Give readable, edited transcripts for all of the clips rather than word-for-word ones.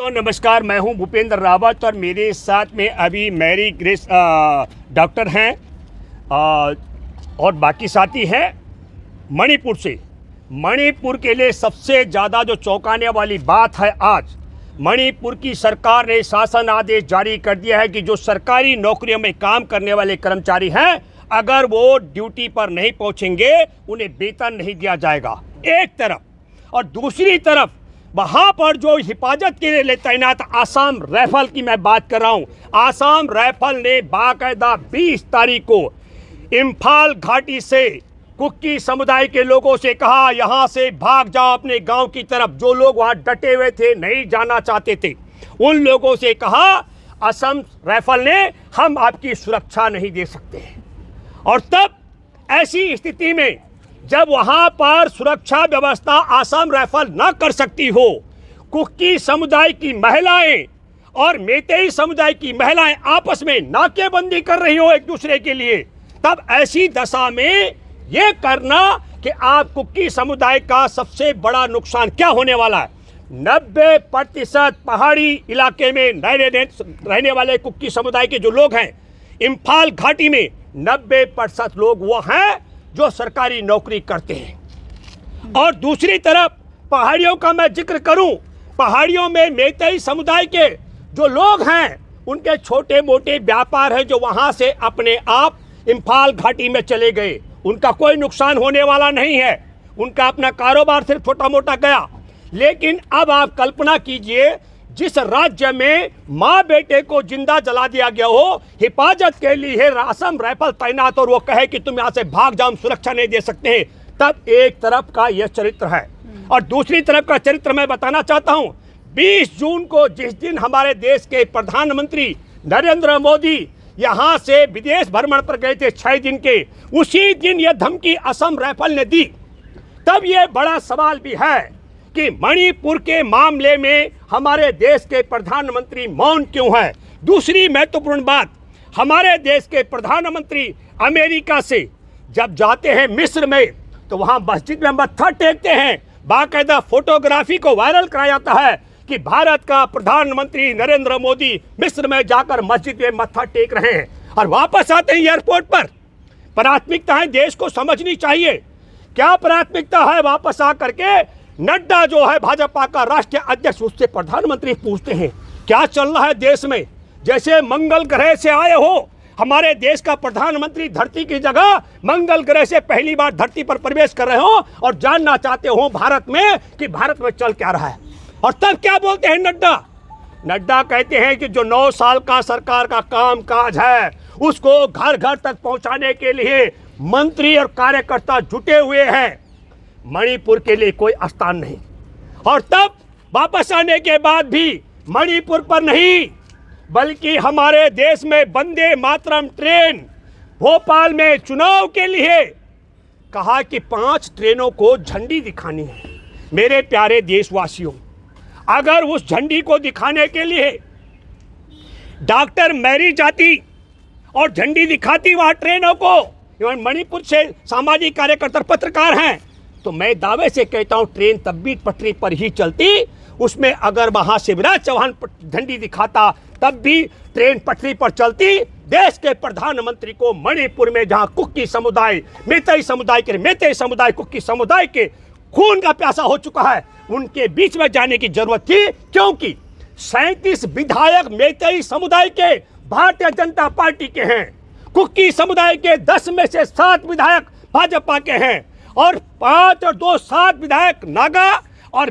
तो नमस्कार, मैं हूं भूपेंद्र रावत और मेरे साथ में अभी मैरी ग्रेस डॉक्टर हैं और बाकी साथी हैं मणिपुर से। मणिपुर के लिए सबसे ज़्यादा जो चौंकाने वाली बात है, आज मणिपुर की सरकार ने शासन आदेश जारी कर दिया है कि जो सरकारी नौकरियों में काम करने वाले कर्मचारी हैं, अगर वो ड्यूटी पर नहीं पहुंचेंगे उन्हें वेतन नहीं दिया जाएगा, एक तरफ। और दूसरी तरफ वहाँ पर जो हिफाजत के लिए तैनात आसाम राइफल की मैं बात कर रहा हूँ, आसाम राइफल ने बाकायदा 20 तारीख को इम्फाल घाटी से कुकी समुदाय के लोगों से कहा, यहाँ से भाग जाओ अपने गांव की तरफ। जो लोग वहाँ डटे हुए थे, नहीं जाना चाहते थे, उन लोगों से कहा असम राइफल ने, हम आपकी सुरक्षा नहीं दे सकते। और तब ऐसी स्थिति में जब वहाँ पर सुरक्षा व्यवस्था आसाम राइफल न कर सकती हो, कुकी समुदाय की महिलाएं और मेतेई समुदाय की महिलाएं आपस में नाकेबंदी कर रही हो एक दूसरे के लिए, तब ऐसी दशा में ये करना कि आप कुकी समुदाय का सबसे बड़ा नुकसान क्या होने वाला है। 90% पहाड़ी इलाके में रहने वाले कुकी समुदाय के जो लोग हैं, इम्फाल घाटी में 90% लोग वो हैं जो सरकारी नौकरी करते हैं। और दूसरी तरफ पहाड़ियों का मैं जिक्र करूं, पहाड़ियों में मेतेई समुदाय के जो लोग हैं, उनके छोटे मोटे व्यापार हैं जो वहां से अपने आप इम्फाल घाटी में चले गए। उनका कोई नुकसान होने वाला नहीं है, उनका अपना कारोबार सिर्फ छोटा मोटा गया। लेकिन अब आप कल्पना कीजिए, जिस राज्य में माँ बेटे को जिंदा जला दिया गया हो, हिफाजत के लिए असम राइफल तैनात, और वो कहे कि तुम यहाँ से भाग जाओ, हम सुरक्षा नहीं दे सकते हैं। तब एक तरफ का यह चरित्र है और दूसरी तरफ का चरित्र मैं बताना चाहता हूँ। 20 जून को जिस दिन हमारे देश के प्रधानमंत्री नरेंद्र मोदी यहाँ से विदेश भ्रमण पर गए थे 6 दिन के, उसी दिन यह धमकी असम राइफल ने दी। तब यह बड़ा सवाल भी है कि मणिपुर के मामले में हमारे देश के प्रधानमंत्री मौन क्यों है। दूसरी महत्वपूर्ण बात, हमारे देश के प्रधानमंत्री अमेरिका से जब जाते हैं मिस्र में, तो वहाँ मस्जिद में मत्था टेकते हैं। बाकायदा फोटोग्राफी को वायरल कराया जाता है कि भारत का प्रधानमंत्री नरेंद्र मोदी मिस्र में जाकर मस्जिद में मत्था टेक रहे हैं और वापस आते हैं एयरपोर्ट पर। प्राथमिकताएं देश को समझनी चाहिए। क्या प्राथमिकता है? वापस आकर के नड्डा जो है भाजपा का राष्ट्रीय अध्यक्ष, उससे प्रधानमंत्री पूछते हैं क्या चल रहा है देश में। जैसे मंगल ग्रह से आए हो, हमारे देश का प्रधानमंत्री धरती की जगह मंगल ग्रह से पहली बार धरती पर प्रवेश कर रहे हो और जानना चाहते हो भारत में कि भारत में चल क्या रहा है। और तब क्या बोलते हैं नड्डा कहते हैं कि जो 9 साल का सरकार का काम काज है, उसको घर घर तक पहुंचाने के लिए मंत्री और कार्यकर्ता जुटे हुए हैं। मणिपुर के लिए कोई स्थान नहीं। और तब वापस आने के बाद भी मणिपुर पर नहीं, बल्कि हमारे देश में वंदे मातरम ट्रेन भोपाल में चुनाव के लिए कहा कि 5 ट्रेनों को झंडी दिखानी है। मेरे प्यारे देशवासियों, अगर उस झंडी को दिखाने के लिए डॉक्टर मैरी जाती और झंडी दिखाती वहाँ ट्रेनों को, मणिपुर से सामाजिक कार्यकर्ता पत्रकार हैं, तो मैं दावे से कहता हूं ट्रेन तब भी पटरी पर ही चलती। उसमें अगर वहां शिवराज चौहान झंडी दिखाता, तब भी ट्रेन पटरी पर चलती। देश के प्रधानमंत्री को मणिपुर में जहां कुकी समुदाय, मेतेई समुदाय कुकी समुदाय के खून का प्यासा हो चुका है, उनके बीच में जाने की जरूरत थी। क्योंकि 37 विधायक मेतेई समुदाय के भारतीय जनता पार्टी के हैं, कुकी समुदाय के 10 में से 7 विधायक भाजपा के हैं और 5 और 2 7 विधायक नागा और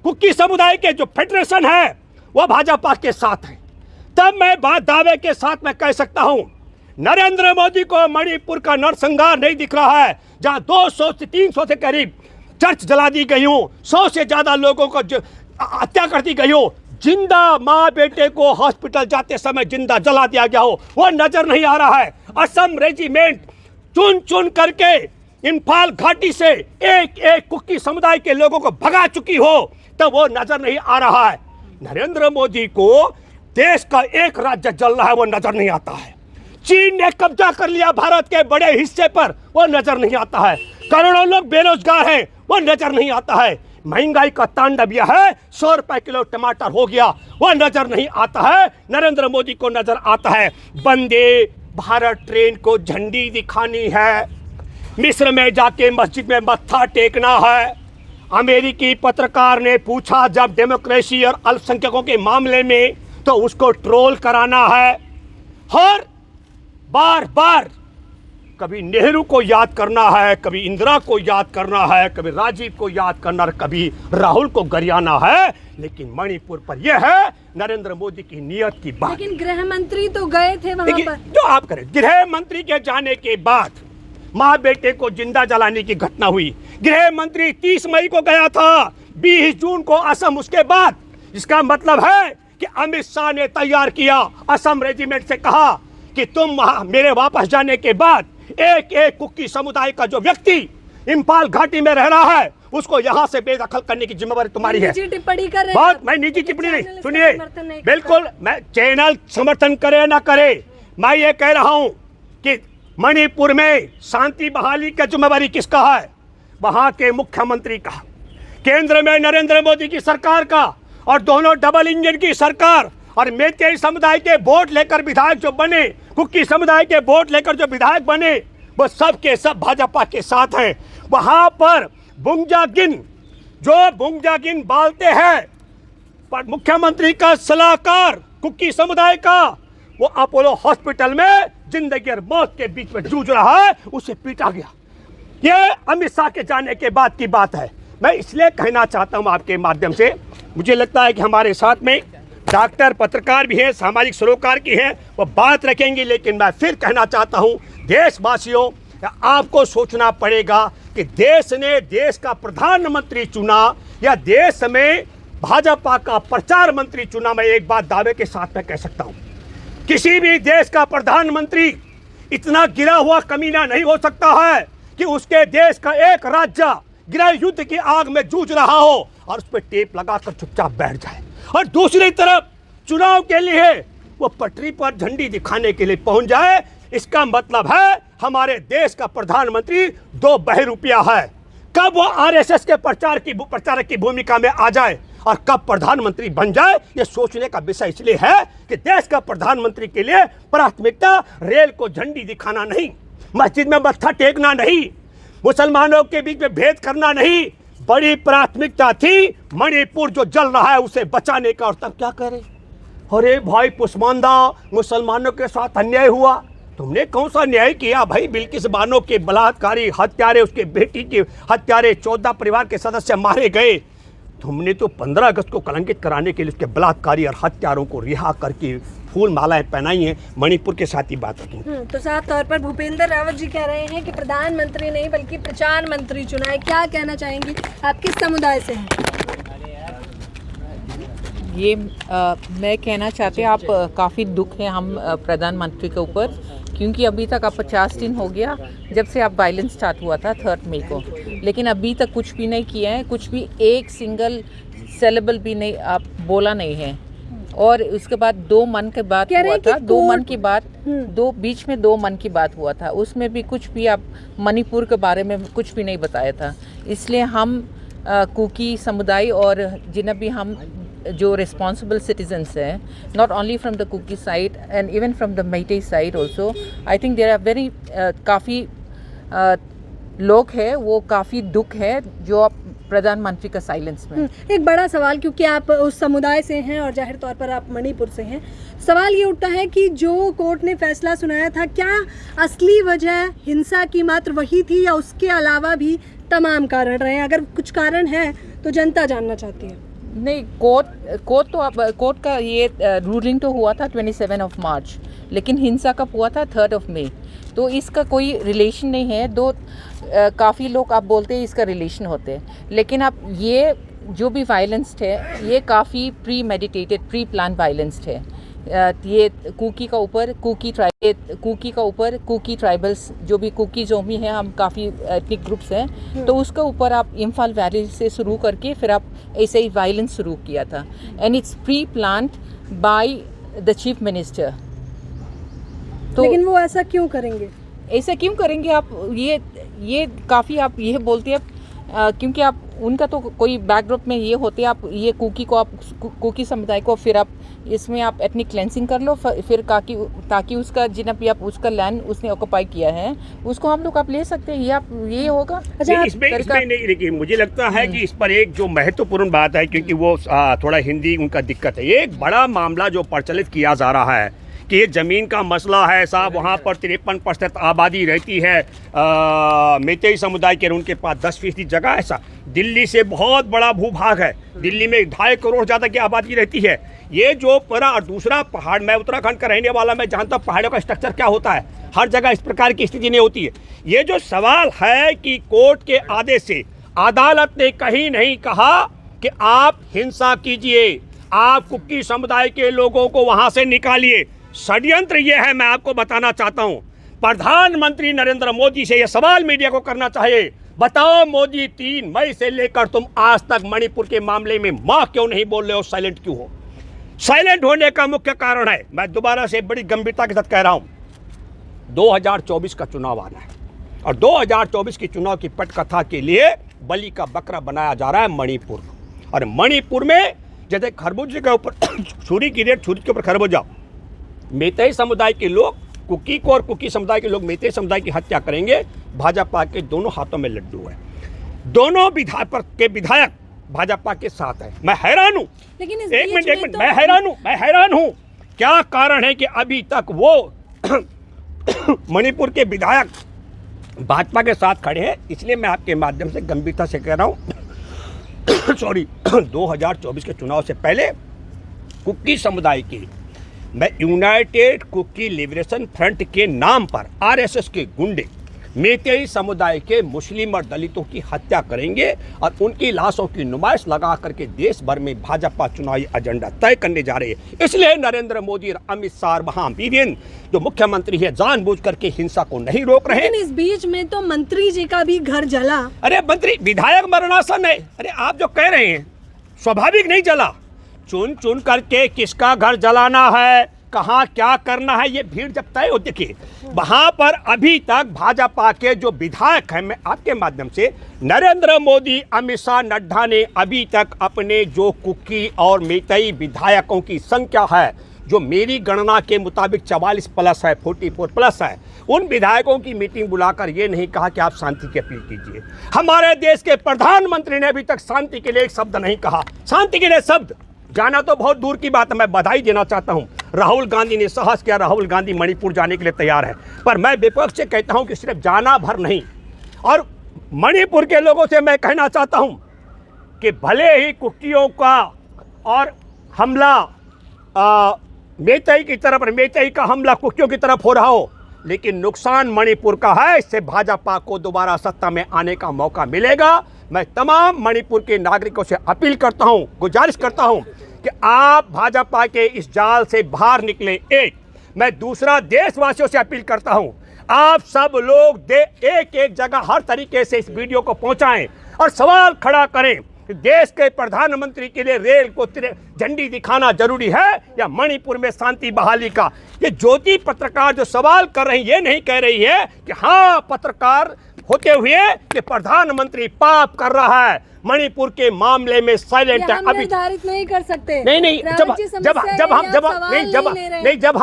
कुकी समुदाय के जो फेडरेशन है वो भाजपा के साथ हैं। तब मैं बात दावे के साथ मैं कह सकता हूं, नरेंद्र मोदी को मणिपुर का नरसंहार नहीं दिख रहा है, जहां 200 से 300 से करीब चर्च जला दी गई हो, 100 से ज्यादा लोगों को हत्या कर दी गई हो, जिंदा माँ बेटे को हॉस्पिटल जाते समय जिंदा जला दिया गया हो, वो नजर नहीं आ रहा है। असम रेजिमेंट चुन चुन करके इम्फाल घाटी से एक एक कुकी समुदाय के लोगों को भगा चुकी हो, तब वो नजर नहीं आ रहा है। नरेंद्र मोदी को देश का एक राज्य जल रहा है, वो नजर नहीं आता है। चीन ने कब्जा कर लिया भारत के बड़े हिस्से पर, वो नजर नहीं आता है। करोड़ों लोग बेरोजगार हैं, वो नजर नहीं आता है। महंगाई का तांडव यह है, 100 रुपए किलो टमाटर हो गया, वह नजर नहीं आता है। नरेंद्र मोदी को नजर आता है वंदे भारत ट्रेन को झंडी दिखानी है, मिस्र में जाके मस्जिद में मत्था टेकना है। अमेरिकी पत्रकार ने पूछा जब डेमोक्रेसी और अल्पसंख्यकों के मामले में, तो उसको ट्रोल कराना है। हर बार बार कभी नेहरू को याद करना है, कभी इंदिरा को याद करना है, कभी राजीव को याद करना है, कभी राहुल को गरियाना है। लेकिन मणिपुर पर यह है नरेंद्र मोदी की नीयत की बात। लेकिन गृह मंत्री तो गए थे वहां पर। जो आप करें, गृह मंत्री के जाने के बाद माँ बेटे को जिंदा जलाने की घटना हुई। गृह मंत्री 30 मई को गया था, 20 जून को असम उसके बाद। इसका मतलब है कि अमित शाह ने तैयार किया, असम रेजिमेंट से कहा कि तुम मेरे वापस जाने के बाद एक एक कुकी समुदाय का जो व्यक्ति इंफाल घाटी में रह रहा है उसको यहाँ से बेदखल करने की जिम्मेवारी तुम्हारी है। निजी टिप्पणी कर रहे बहुत, मैं निजी टिप्पणी नहीं, सुनिए, बिल्कुल मैं चैनल समर्थन करे ना करे, मैं ये कह रहा हूँ कि मणिपुर में शांति बहाली का जिम्मेवारी किसका है? वहां के मुख्यमंत्री का, केंद्र में नरेंद्र मोदी की सरकार का, और दोनों डबल इंजन की सरकार। और मेतेई समुदाय के वोट लेकर विधायक जो बने, कुकी समुदाय के वोट लेकर जो विधायक बने, वो सब के सब भाजपा के साथ हैं। वहां पर बुंगजागिन बालते हैं, पर मुख्यमंत्री का सलाहकार कुकी समुदाय का, वो अपोलो हॉस्पिटल में जिंदगी और मौत के बीच में जूझ रहा है, उसे पीटा गया। ये अमित शाह के जाने के बाद की बात है। मैं इसलिए कहना चाहता हूं आपके माध्यम से, मुझे लगता है कि हमारे साथ में डॉक्टर पत्रकार भी हैं, सामाजिक सरोकार की हैं, वो बात रखेंगे। लेकिन मैं फिर कहना चाहता हूं, देशवासियों, आपको सोचना पड़ेगा कि देश ने देश का प्रधानमंत्री चुना या देश में भाजपा का प्रचार मंत्री चुना। मैं एक बात दावे के साथ में कह सकता हूं, किसी भी देश का प्रधानमंत्री इतना गिरा हुआ कमीना नहीं हो सकता है कि उसके देश का एक राज्य गृह युद्ध की आग में जूझ रहा हो और उस पर टेप लगाकर चुपचाप बैठ जाए, और दूसरी तरफ चुनाव के लिए वो पटरी पर झंडी दिखाने के लिए पहुंच जाए। इसका मतलब है हमारे देश का प्रधानमंत्री 2 बहरूपिया है। कब वो आरएसएस के प्रचारक की भूमिका में आ जाए और कब प्रधानमंत्री बन जाए, ये सोचने का विषय इसलिए है कि देश का प्रधानमंत्री के लिए प्राथमिकता रेल को झंडी दिखाना नहीं, मस्जिद में मत्था टेकना नहीं, मुसलमानों के बीच में भेद करना नहीं। बड़ी प्राथमिकता थी मणिपुर जो जल रहा है उसे बचाने का। और तब क्या करे, अरे भाई पुष्मांदा, मुसलमानों के साथ अन्याय हुआ। तुमने कौन सा न्याय किया भाई? बिल्किस बानो के बलात्कारी हत्यारे, उसके बेटी के हत्यारे, 14 परिवार के सदस्य मारे गए। तुमने तो 15 अगस्त को कलंकित कराने के लिए उसके बलात्कारी और हत्यारों को रिहा करके फूल मालाएं पहनाई हैं। मणिपुर के साथ ही बात रखी। तो साफ तौर पर भूपेंद्र रावत जी कह रहे हैं कि प्रधानमंत्री नहीं बल्कि प्रचार मंत्री चुना है। क्या कहना चाहेंगी, आप किस समुदाय से हैं? ये मैं कहना चाहते हैं, आप काफ़ी दुख है हम प्रधानमंत्री के ऊपर, क्योंकि अभी तक आप 50 दिन हो गया जब से आप वायलेंस स्टार्ट हुआ था 3 मई को, लेकिन अभी तक कुछ भी नहीं किया है, कुछ भी एक सिंगल सेलेबल भी नहीं आप बोला नहीं है। और उसके बाद 2 मन की बात हुआ था, 2 मन की बात, बीच में 2 मन की बात हुआ था, उसमें भी कुछ भी आप मणिपुर के बारे में कुछ भी नहीं बताया था। इसलिए हम कुकी समुदाय और जिन्हें भी हम जो रिस्पॉन्सिबल सिटीजन्स हैं, not only from the Kuki side and even from the Meitei side also, I think there are very काफ़ी लोग हैं, वो काफ़ी दुख है जो आप प्रधानमंत्री का साइलेंस में। एक बड़ा सवाल, क्योंकि आप उस समुदाय से हैं और जाहिर तौर पर आप मणिपुर से हैं, सवाल ये उठता है कि जो कोर्ट ने फैसला सुनाया था, क्या असली वजह हिंसा की मात्र वही थी या उसके अलावा भी तमाम कारण रहे? अगर कुछ कारण है तो जनता जानना चाहती है। नहीं, कोर्ट का ये रूलिंग तो हुआ था 27 मार्च, लेकिन हिंसा कब हुआ था? 3 मई। तो इसका कोई रिलेशन नहीं है। काफ़ी लोग आप बोलते हैं इसका रिलेशन होते हैं, लेकिन आप ये जो भी वायलेंस है ये काफ़ी pre meditated, pre plan violence है। ये कुकी का ऊपर कुकी ट्राइबल्स जो भी कुकी जो भी हैं, हम काफ़ी एथनिक ग्रुप्स हैं, तो उसका ऊपर आप इम्फाल वैली से शुरू करके फिर आप ऐसे ही वायलेंस शुरू किया था। And it's pre planned by the chief minister. तो लेकिन वो ऐसा क्यों करेंगे? ऐसा क्यों करेंगे आप? ये काफ़ी आप ये बोलते हैं क्योंकि आप उनका तो कोई बैकड्रॉप में ये होते हैं, आप ये कुकी समुदाय को फिर आप इसमें आप एथनिक क्लेंसिंग कर लो, फिर ताकि उसका जितना भी आप उसका लैंड उसने ऑक्यूपाई किया है उसको हम लोग आप ले सकते हैं, ये होगा। अच्छा, इसमें नहीं, देखिए मुझे लगता है कि इस पर एक जो महत्वपूर्ण बात है, क्योंकि वो थोड़ा हिंदी उनका दिक्कत है, एक बड़ा मामला जो प्रचलित किया जा रहा है कि ये ज़मीन का मसला है साहब, वहाँ पर 53% आबादी रहती है मैतेई समुदाय के, उनके पास 10% जगह है। ऐसा दिल्ली से बहुत बड़ा भूभाग है, दिल्ली में 2.5 करोड़ ज़्यादा की आबादी रहती है। ये जो पूरा, और दूसरा पहाड़, मैं उत्तराखंड का रहने वाला, मैं जानता हूँ पहाड़ों का स्ट्रक्चर क्या होता है, हर जगह इस प्रकार की स्थिति नहीं होती है। ये जो सवाल है कि कोर्ट के आदेश से अदालत ने कहीं नहीं कहा कि आप हिंसा कीजिए, आप कुकी समुदाय के लोगों को वहाँ से निकालिए। षड्यंत्र ये है, मैं आपको बताना चाहता हूँ, प्रधानमंत्री नरेंद्र मोदी से यह सवाल मीडिया को करना चाहिए, बताओ मोदी 3 मई से लेकर तुम आज तक मणिपुर के मामले में मां क्यों नहीं बोल रहे हो, साइलेंट क्यों हो? साइलेंट होने का मुख्य कारण है, मैं दोबारा से बड़ी गंभीरता के साथ कह रहा हूं, 2024 का चुनाव आना है और 2024 की चुनाव की पटकथा के लिए बलि का बकरा बनाया जा रहा है मणिपुर। और मणिपुर में जैसे खरबूजे के ऊपर छुरी की रेट, छुरी के ऊपर खरबूजा, मैतेई समुदाय के लोग कुकी को और कुकी समुदाय के लोग मैतेई समुदाय की हत्या करेंगे। भाजपा के दोनों हाथों में लड्डू है, दोनों विधायक भाजपा के साथ है। मैं हैरान हूं, लेकिन एक मिनट, मैं हैरान हूं क्या कारण है कि अभी तक वो मणिपुर के विधायक भाजपा के साथ खड़े हैं। इसलिए मैं आपके माध्यम से गंभीरता से कह रहा हूं सॉरी 2024 के चुनाव से पहले कुकी समुदाय की, मैं यूनाइटेड कुकी लिबरेशन फ्रंट के नाम पर आरएसएस के गुंडे मैतेई समुदाय के मुस्लिम और दलितों की हत्या करेंगे और उनकी लाशों की नुमाइश लगा करके देश भर में भाजपा चुनावी एजेंडा तय करने जा रही है। इसलिए नरेंद्र मोदी और अमित शाह वहां विभिन्न जो मुख्यमंत्री है जानबूझ करके हिंसा को नहीं रोक रहे। लेकिन इस बीच में तो मंत्री जी का भी घर जला। अरे मंत्री, विधायक मरणासन है। अरे आप जो कह रहे हैं स्वाभाविक नहीं जला, चुन चुन करके किसका घर जलाना है, कहाँ क्या करना है, ये भीड़ जब तय हो। देखिए वहां पर अभी तक भाजपा के जो विधायक हैं, मैं आपके माध्यम से, नरेंद्र मोदी, अमित शाह, नड्डा ने अभी तक अपने जो कुकी और मैतेई विधायकों की संख्या है, जो मेरी गणना के मुताबिक 44 प्लस है, 44 प्लस है, उन विधायकों की मीटिंग बुलाकर ये नहीं कहा कि आप शांति की अपील कीजिए। हमारे देश के प्रधानमंत्री ने अभी तक शांति के लिए एक शब्द नहीं कहा। शांति के लिए शब्द जाना तो बहुत दूर की बात है। मैं बधाई देना चाहता हूं, राहुल गांधी ने साहस किया, राहुल गांधी मणिपुर जाने के लिए तैयार है, पर मैं विपक्ष से कहता हूं कि सिर्फ जाना भर नहीं। और मणिपुर के लोगों से मैं कहना चाहता हूं कि भले ही कुकियों का और हमला मैतेई की तरफ, मैतेई का हमला कुकियों की तरफ हो रहा हो, लेकिन नुकसान मणिपुर का है। इससे भाजपा को दोबारा सत्ता में आने का मौका मिलेगा। मैं तमाम मणिपुर के नागरिकों से अपील करता हूं, गुजारिश करता हूं कि आप भाजपा के इस जाल से बाहर निकलें। एक, मैं दूसरा देशवासियों से अपील करता हूं, आप सब लोग एक एक जगह हर तरीके से इस वीडियो को पहुंचाएं और सवाल खड़ा करें कि देश के प्रधानमंत्री के लिए रेल को झंडी दिखाना जरूरी है या मणिपुर में शांति बहाली का। ये ज्योति पत्रकार जो सवाल कर रही है, ये नहीं कह रही है कि हाँ पत्रकार होते हुए कि प्रधानमंत्री पाप कर रहा है। मणिपुर के मामले में साइलेंट है। अभी निर्धारित नहीं कर सकते। नहीं जब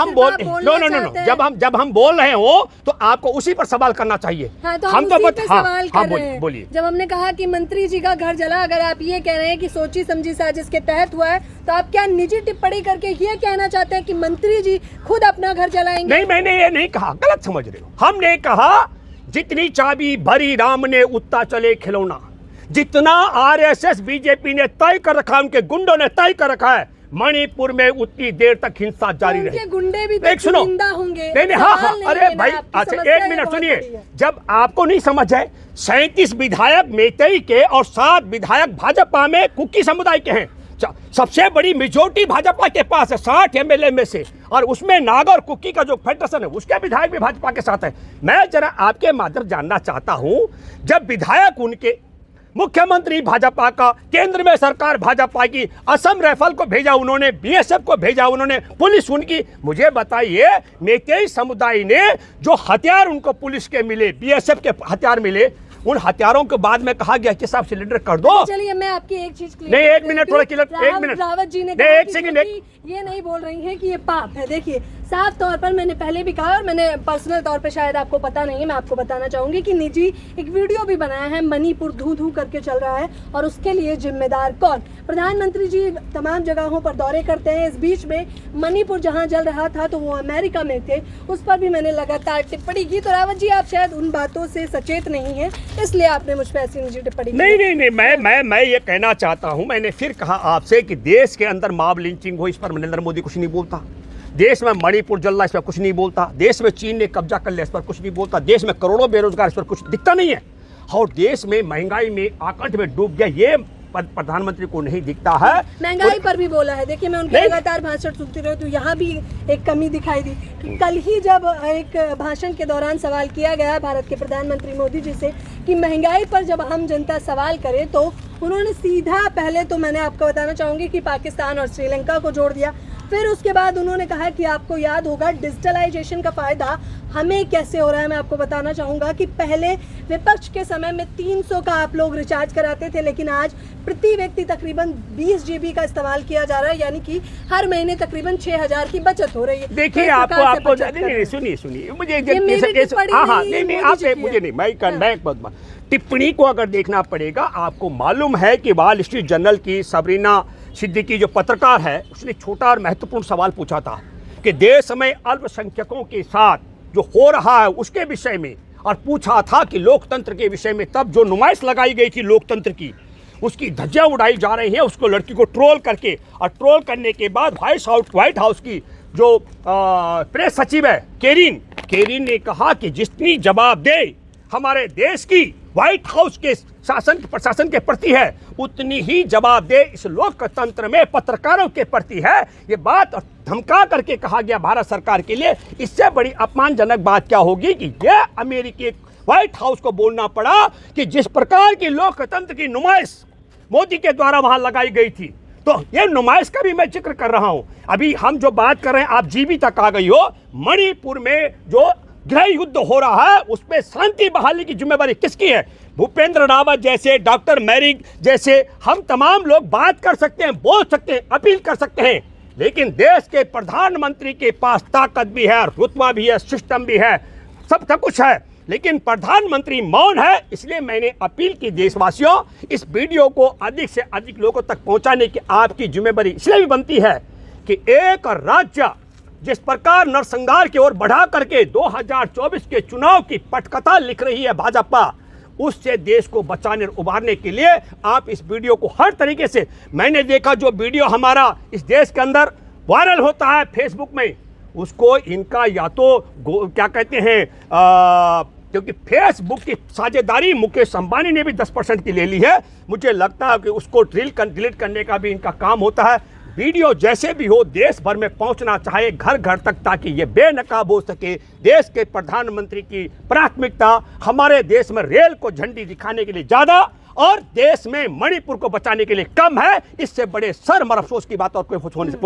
हम बोल रहे हो तो आपको उसी पर सवाल करना चाहिए। हाँ, तो हम तो सवाल कर रहे हैं। बोलिए। जब हमने कहा कि मंत्री जी का घर जला, अगर आप ये कह रहे हैं कि सोची समझी साजिश के तहत हुआ है, तो आप क्या निजी टिप्पणी करके ये कहना चाहते हैं कि मंत्री जी खुद अपना घर जलाएंगे? नहीं, मैंने ये नहीं कहा, गलत समझ रहे हो। हमने कहा जितनी चाबी भरी राम ने उतना चले खिलौना। जितना आरएसएस बीजेपी ने तय कर रखा है, उनके गुंडों ने तय कर रखा है, मणिपुर में उतनी देर तक हिंसा जारी रहे। गुंडे भी तो चुनिंदा होंगे। नहीं, हाँ, अरे भाई अच्छा एक मिनट सुनिए। जब आपको नहीं समझ है, 37 विधायक मैतेई के और 7 विधायक भाजपा में कुकी समुदाय के हैं। सबसे बड़ी मेजोरिटी भाजपा के पास है 60 एमएलए में से, और उसमें नागा और कुकी का जो फेडरेशन है उसके विधायक भी भाजपा के साथ है। मैं जरा आपके माध्यम जानना चाहता हूं, जब विधायक उनके, मुख्यमंत्री भाजपा का, केंद्र में सरकार भाजपा की, असम राइफल को भेजा उन्होंने, बीएसएफ को भेजा उन्होंने, पुलिस उनकी, मुझे बताइए मैतेई समुदाय ने जो हथियार उनको पुलिस के मिले, बीएसएफ के हथियार मिले, उन हथियारों के बाद में कहा गया कि साहब सिलेंडर कर दो। चलिए मैं आपकी एक चीज नहीं, एक मिनट, थोड़ा क्लियर, एक मिनट। रावत जी ने नहीं, कहा एक कि सेकंड, क्योंकि ये नहीं बोल रही हैं कि ये पाप है। देखिए साफ तौर पर मैंने पहले भी कहा और मैंने पर्सनल तौर पे शायद आपको पता नहीं है, मैं आपको बताना चाहूंगी कि निजी एक वीडियो भी बनाया है, मणिपुर धू धू करके चल रहा है और उसके लिए जिम्मेदार कौन। प्रधानमंत्री जी तमाम जगहों पर दौरे करते हैं, इस बीच में मणिपुर जहां जल रहा था तो वो अमेरिका में थे, उस पर भी मैंने लगातार टिप्पणी की। तो रावत जी आप शायद उन बातों से सचेत नहीं है, इसलिए आपने मुझ पर ऐसी निजी टिप्पणी की। नहीं, मैं ये कहना चाहता हूं, मैंने फिर कहा आपसे कि देश के अंदर मॉब लिंचिंग हो, इस पर नरेंद्र मोदी कुछ नहीं बोलता। देश में मणिपुर जल रहा है, इस पर कुछ नहीं बोलता। देश में चीन ने कब्जा कर लिया, इस पर कुछ नहीं बोलता। देश में करोड़ों बेरोजगार, इस पर कुछ दिखता नहीं है। और देश में महंगाई में आकंठ में डूब गया, ये प्रधानमंत्री को नहीं दिखता है। महंगाई पर भी बोला है। देखिए मैं उनके लगातार भाषण सुनती रही तो यहाँ भी एक कमी दिखाई दी कि कल ही जब एक भाषण के दौरान सवाल किया गया भारत के प्रधानमंत्री मोदी जी से कि महंगाई पर जब हम जनता सवाल करे तो उन्होंने सीधा, पहले तो मैंने आपको बताना चाहूंगी कि पाकिस्तान और श्रीलंका को जोड़ दिया, फिर उसके बाद उन्होंने कहा कि आपको याद होगा डिजिटलाइजेशन का फायदा हमें कैसे हो रहा है। मैं आपको बताना चाहूंगा कि पहले विपक्ष के समय में 300 का आप लोग रिचार्ज कराते थे, लेकिन आज प्रति व्यक्ति तकरीबन 20 GB का इस्तेमाल किया जा रहा है, यानी कि हर महीने तकरीबन 6000 की बचत हो रही है। देखिए तो आपको सुनिए मुझे मुझे नहीं, मैं टिप्पणी को अगर देखना पड़ेगा, आपको मालूम है कि वॉल स्ट्रीट जर्नल की सबरीना सिद्दीकी जो पत्रकार है, उसने छोटा और महत्वपूर्ण सवाल पूछा था कि देश में अल्पसंख्यकों के साथ जो हो रहा है उसके विषय में, और पूछा था कि लोकतंत्र के विषय में। तब जो नुमाइश लगाई गई थी लोकतंत्र की, उसकी धज्जियां उड़ाई जा रही हैं, उसको लड़की को ट्रोल करके, और ट्रोल करने के बाद व्हाइट हाउस की जो प्रेस सचिव है केरिन ने कहा कि जितनी जवाबदेही हमारे देश की व्हाइट हाउस के प्रशासन के प्रति है, उतनी ही जवाबदेही इस लोकतंत्र में पत्रकारों के प्रति है। ये बात धमका करके कहा गया भारत सरकार के लिए। इससे बड़ी अपमानजनक बात क्या होगी कि यह अमेरिकी व्हाइट हाउस को बोलना पड़ा कि जिस प्रकार की लोकतंत्र की नुमाइश मोदी के द्वारा वहां लगाई गई थी, तो ये नुमाइश का भी मैं जिक्र कर रहा हूं। अभी हम जो बात कर रहे हैं, आप जीबी तक आ गई हो, मणिपुर में जो गृह युद्ध हो रहा है उसमें शांति बहाली की जिम्मेदारी किसकी है? भूपेंद्र रावत जैसे, डॉक्टर मैरिक जैसे हम तमाम लोग बात कर सकते हैं, बोल सकते हैं, अपील कर सकते हैं, लेकिन देश के प्रधानमंत्री के पास ताकत भी है, रुतबा भी है, सिस्टम भी है, सब कुछ है, लेकिन प्रधानमंत्री मौन है। इसलिए मैंने अपील की, देशवासियों, इस वीडियो को अधिक से अधिक लोगों तक पहुंचाने की आपकी जिम्मेदारी इसलिए भी बनती है कि एक राज्य जिस प्रकार नरसंहार की ओर बढ़ा करके 2024 के चुनाव की पटकथा लिख रही है भाजपा, उससे देश को बचाने और उबारने के लिए आप इस वीडियो को हर तरीके से, मैंने देखा जो वीडियो हमारा इस देश के अंदर वायरल होता है फेसबुक में, उसको इनका या तो क्या कहते हैं, क्योंकि फेसबुक की साझेदारी मुकेश अंबानी ने भी 10% की ले ली है, मुझे लगता है कि उसको डिलीट करने का भी इनका काम होता है। वीडियो जैसे भी हो देश भर में पहुंचना चाहिए, घर घर तक, ताकि ये बेनकाब हो सके। देश के प्रधानमंत्री की प्राथमिकता हमारे देश में रेल को झंडी दिखाने के लिए ज़्यादा और देश में मणिपुर को बचाने के लिए कम है। इससे बड़े शर्म और अफसोस की बात और कोई होने से